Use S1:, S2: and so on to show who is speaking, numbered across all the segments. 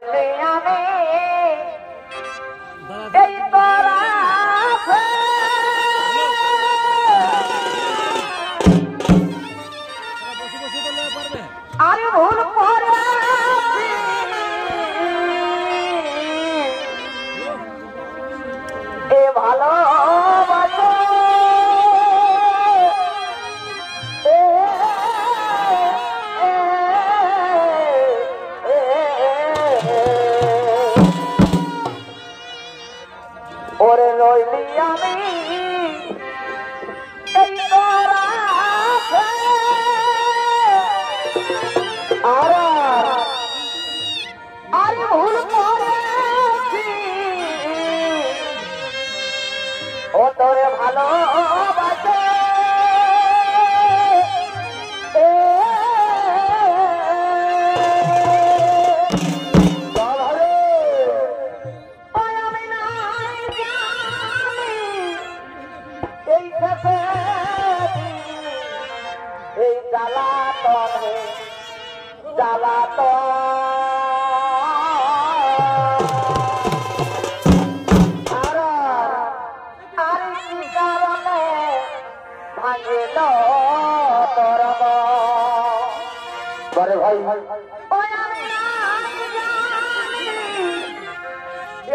S1: আমি এই তোরা আরে ভুল করে এ ভালো ওরে রইলি আমি এই তোরা আরে ভুল করেছি ও তোরে ভালোবাসে এই জ্বালাতনে জ্বালাতন আর কি কারণে ভাঙিল তোর ঘরে ভাই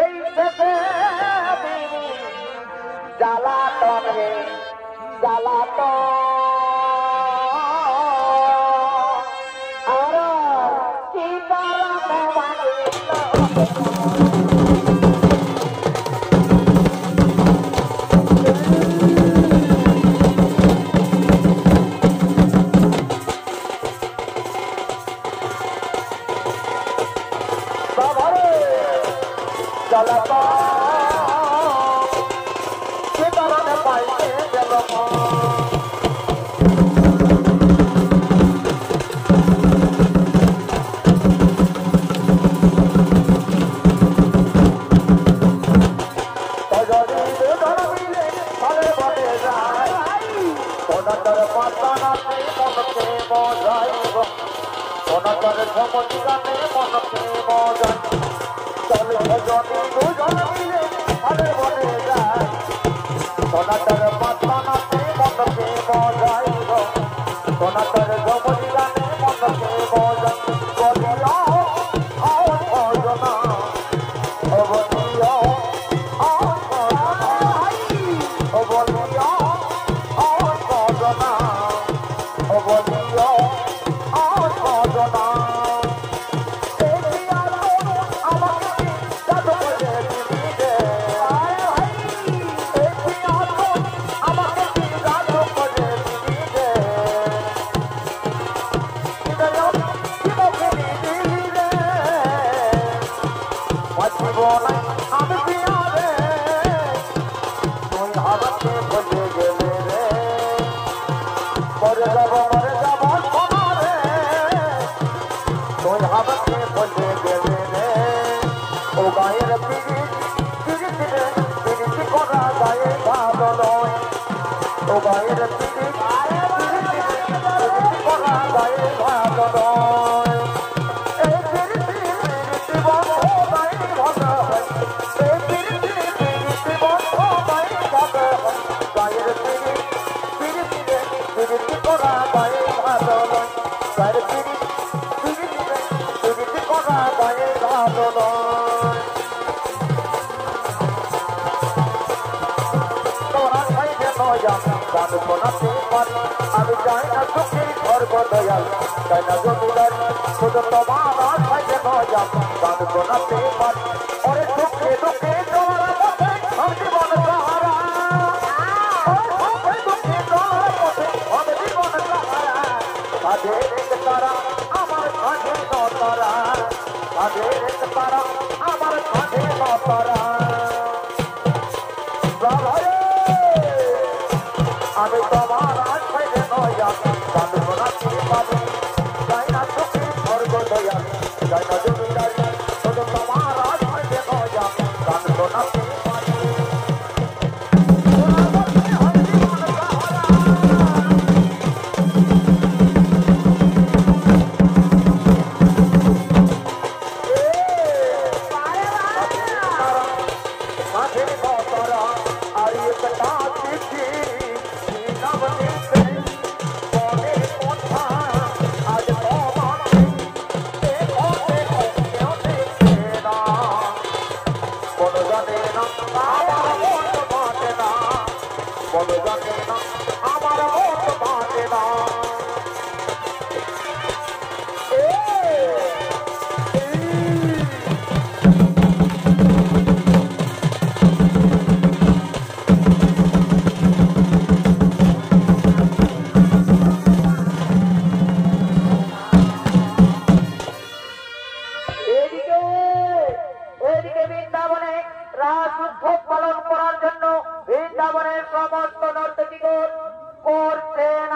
S1: এই জ্বালাতন রে জ্বালাতন আমি চাই না সুখী ঘর বদয়াল চাই না জমিদার শুধু তোমার সাইজে নজাম গান শোনাতে পারি ওরে দুঃখে দুঃখে তোমার পথে আমি জীবন সাহারা দুঃখে তোমার পথে আমি জীবন সাহারা কাঁধের এক তারা আমার কাঁধে নতারা কাঁধের এক তারা আমার কাঁধে নতারা আমি তোমার সাইজে নজাম গান শোনাতে পারি চাই না সুখী ঘর বদয়াল চাই না জমিদার শুধু তোমার সাইজে নজাম গান শোনাতে পারি এদিকে বৃন্দাবনে রাজ উৎসব পালন করার জন্য বৃন্দাবনের সমস্ত নর্তকীগণ করছেন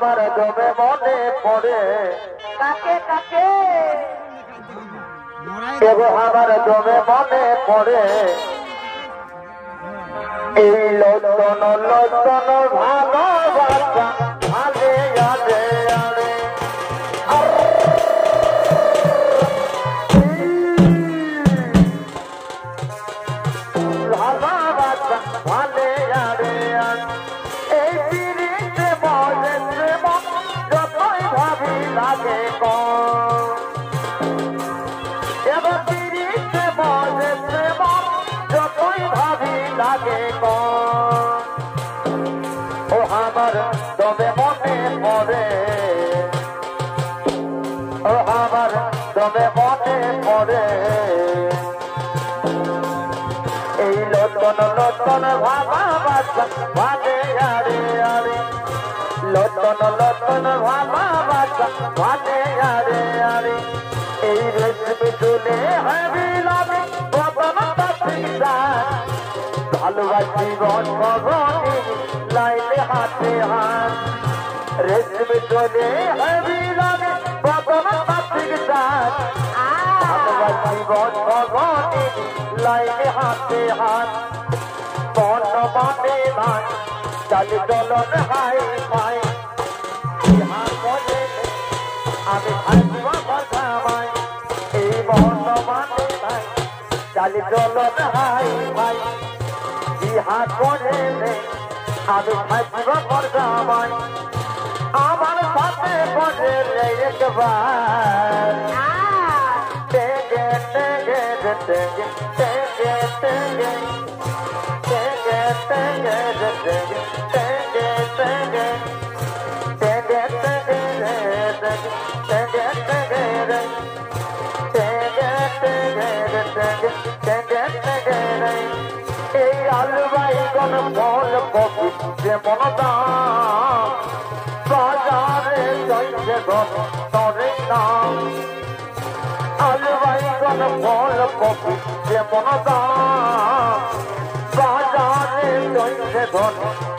S1: আমার জমে মনে পড়ে কাকে কাকে আমার জমে মনে পড়ে এই লোচন লোচন ভালোবাসা আলে আলে আলে ভালোবাসা আলে আলে এই পিড়িতে বসেছে মন যতই ভাবি লাগে এবার পিড়িতে বসেছে মন যতই ভাবি লাগে ও আমার তবে মনে পড়ে ও আমার তবে মনে পড়ে এই লোচন লোচন ভালোবাসা ভালে আরে আরে লোচন লোচন ভালোবাসা ভালে আরে আরে এই রেশমি চুলে হাবি লাগে বদন ভালোবাসি গনি লাইলে হাতে হাত রেশমি চুলে হাবি লাগে বদন ভালোবাসি গনি লাইলে হাতে হাত মন মানে নাই চাল চলন হাই পাই আমি ভাইব ভাই এই মন মানে নাই চাল চলন হাই পাই ইহা করে আমি ভাইব ভাই আমার সাথে বসে একবার টেগে টেগে টেগে টেগে টেগে এই আলুবাই কোন ফল কপি যে মনদাম বাজারে চলছে তরে নাম আলুবাই কোন ফল কপি যে মনদাম বাজারে চলছে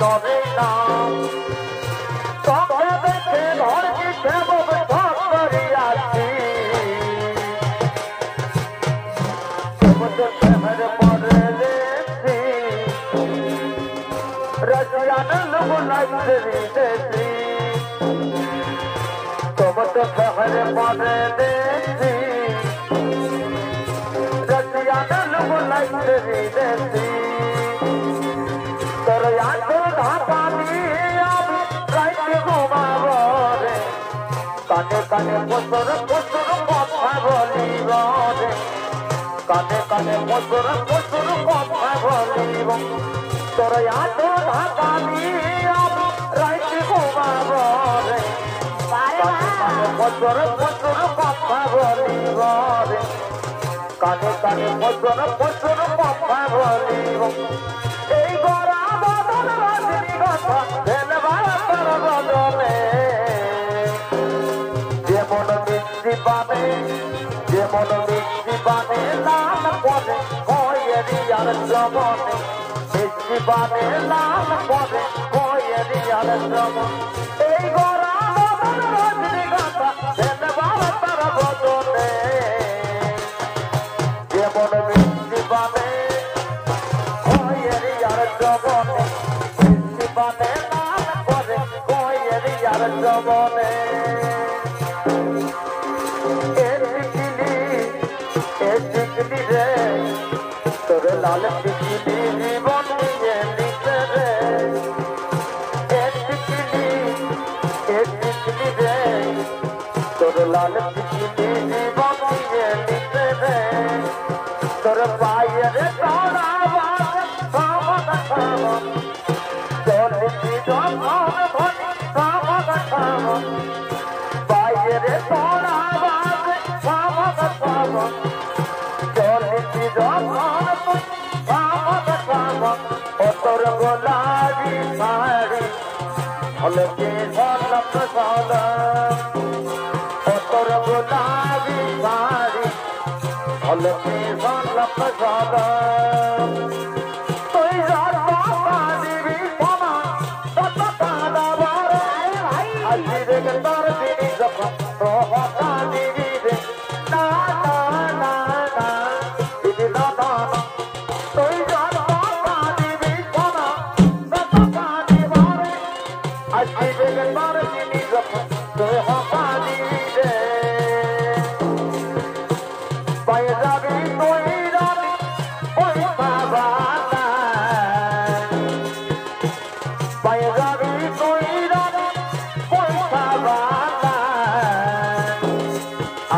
S1: তরে নাম তবে দেখে ঘর কি সেবক করিয়াছি रसियान लोग लाइब्रेरी देसी तुम तो शहर मारे देसी रसियान लोग लाइब्रेरी देसी तर याद ढाका राइट घुमाबो रे काने काने पोसर पोसर कथा बोलिब रे काने काने पोसर पोसर कथा बोलिब তোর এত ঢাকা রাইট ঘুমাবো রে বছর বছর কথা বলিব রে কানে কানে বছর বছর কথা বলিব এই গড়া বদল রজনী কথা ফেলবার তোর বদলে যেমন মিষ্টি পাবে যেমন মিষ্টি পাবে লাল পরে কয়েরি আর জমনে জীবনে লাল পরে কয়েরি আর জমন এই গড়া বদল রজনী কথা ফেলবার তোর বদলে যেমন মিষ্টি পাবে কয়েরি আর জমনে জীবনে লাল পরে কয়েরি আর জমনে এ শিখলি রে তোর লাল টিকলি জীবন নিয়ে নিতে রে এ টিকলি রে তোর লাল টিকলি জীবন নিয়ে নিতে রে তোর পায়ের তোরা বাদ তোর জীবন ধনি পায়ের তোরা বাদ তোর গোলাপি শাড়ি হলকে ঝলক ঝলক তোর গোলাপি শাড়ি হলকে ঝলক ঝলক তুই দিবি সোনা তত কাদা বড় আজি রে তোর দিদি যখন রহতা দিবি রে না না না না দিদি না না তুই দিবি সোনা তত কাদি বড় আজি রে তোর দিদি যখন রহতা দিবি রে পায়ে যাবি তুই রানি ওই বাবা পায়ে যাবি তুই রানি ওই বাবা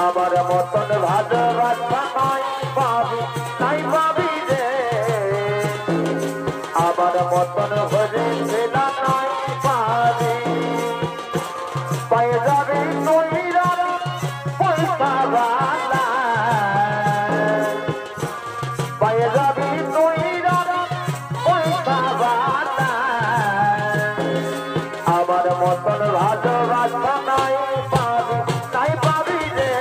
S1: আমার মতন ভালোবাসা নাই পাবি রে আমার মতন হরে ছেলা নাই পাবি পায়ে যাবি তুই রানি ওই বাবা পায়ে যাবি তুই রানি ওই বাবা আমার মতন ভালোবাসা নাই পাবি রে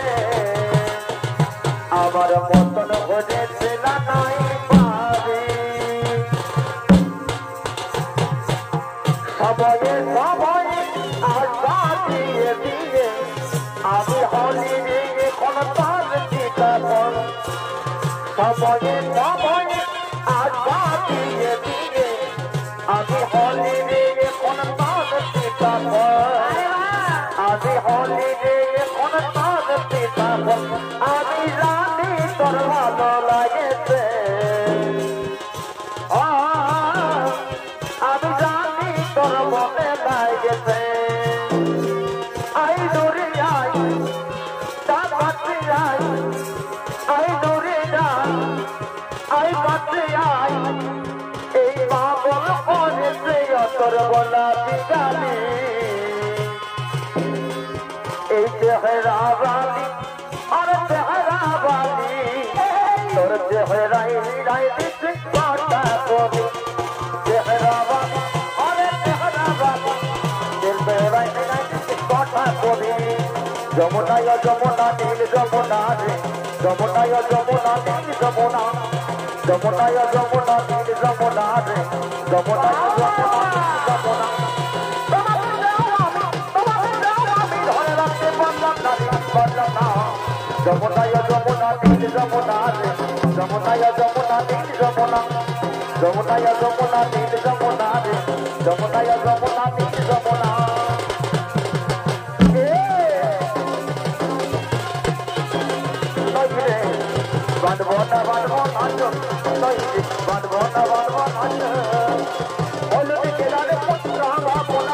S1: আমার মতন হরে ছেলা নাই পাবি সময়ে সময়ে আশা দিয়ে দিয়ে আমি হলি রে কোন তার ঠিকাপন সময়ে সময়ে আশা দিয়ে দিয়ে আমি হলি রে কোন তার ঠিকাপন আমি হলি রে কোন তার ঠিকাপন আমি জানি তোর ভালো লাগেছে আমি জানি তোর মনে লাগেছে আই দূরে আই তার কাছে আই আই দূরে আই কাছে আই এই পাগল করেছে তোর গোলাপি গালি এই চেহারা বালি আর চেহারা বালি তোর চেহারাই রাই দিচ্ছে কথা কবি চেহারা বালি আর চেহারা বালি তোর চেহারাই রাই দিচ্ছে কথা কবি যমুনায় যমুনা নীল যমুনা রে যমুনায় যমুনা নীল যমুনা যমুনায় যমুনা নীল যমুনা রে যমুনায় যমুনা নীল যমুনা যমুনায় যমুনা নীল যমুনা রে যমুনায় যমুনা নীল যমুনা যমুনায় যমুনা নীল যমুনা রে যমুনায় যমুনা নীল যমুনা বাঁধবো না নাচ বাঁধবো না নাচ হলুদ কেলারে পুত্রা বোনা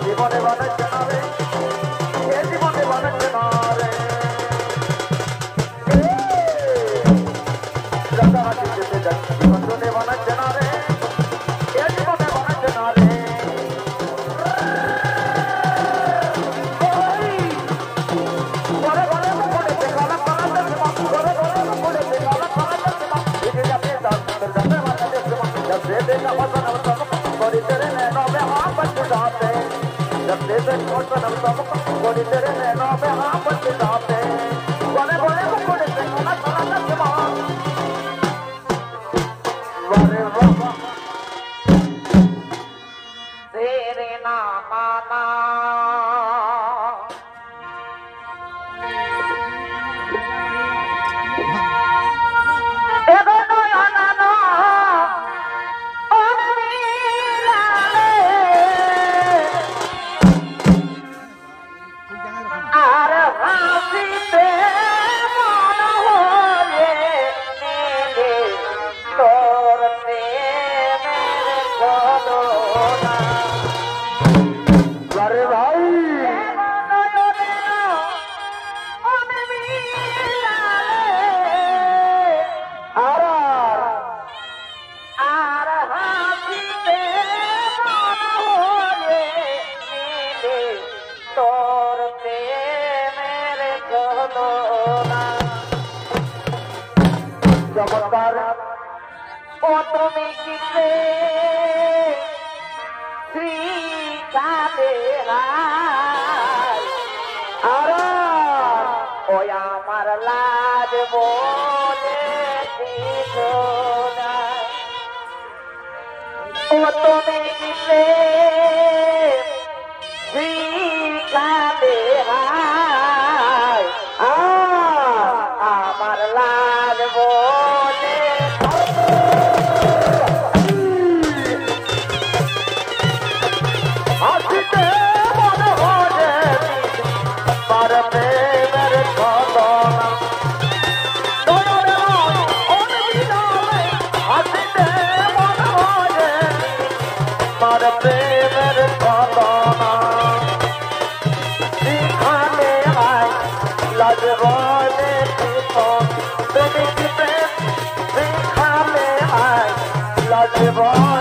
S1: জীবনে বানাচ্ছে না রে এ জীবনে বানাচ্ছে না রে রাতারাতি যেতে যাই জীবনে বানাচ্ছে না রে এ জীবনে বানাচ্ছে না রে ঘরে ঘরে পড়েছে কালা কালা চশমা ঘরে ঘরে পড়েছে কালা কালা চশমা দিকে যাবে তার যাবে মাথা চশমা যাবে দেখা হাসান সব করে তেরে নैनों में हाँ बच जाते जब देते छोट पर हम सब कोई तेरे नैनों में हाँ बच जाते बोले बोले मुकुड़े से काला काला चश्मा वारे वाह तेरे नाना চমৎকার
S2: ও তুমি কি শ্রীকালে
S1: আর
S2: ওই আমার লাজ বলে দিল না ও তুমি কি শ্রীকালে আমার লাজ বলে
S1: হাসিতে মনে হয়ে তার প্রেমের ঘটনা নয়নে অনবিনালে হাসিতে মনে হয়ে তার প্রেমের ঘটনা শিখানে আয় লাজ বলে তুমি কি প্রেম শিখানে আয় লাজ বলে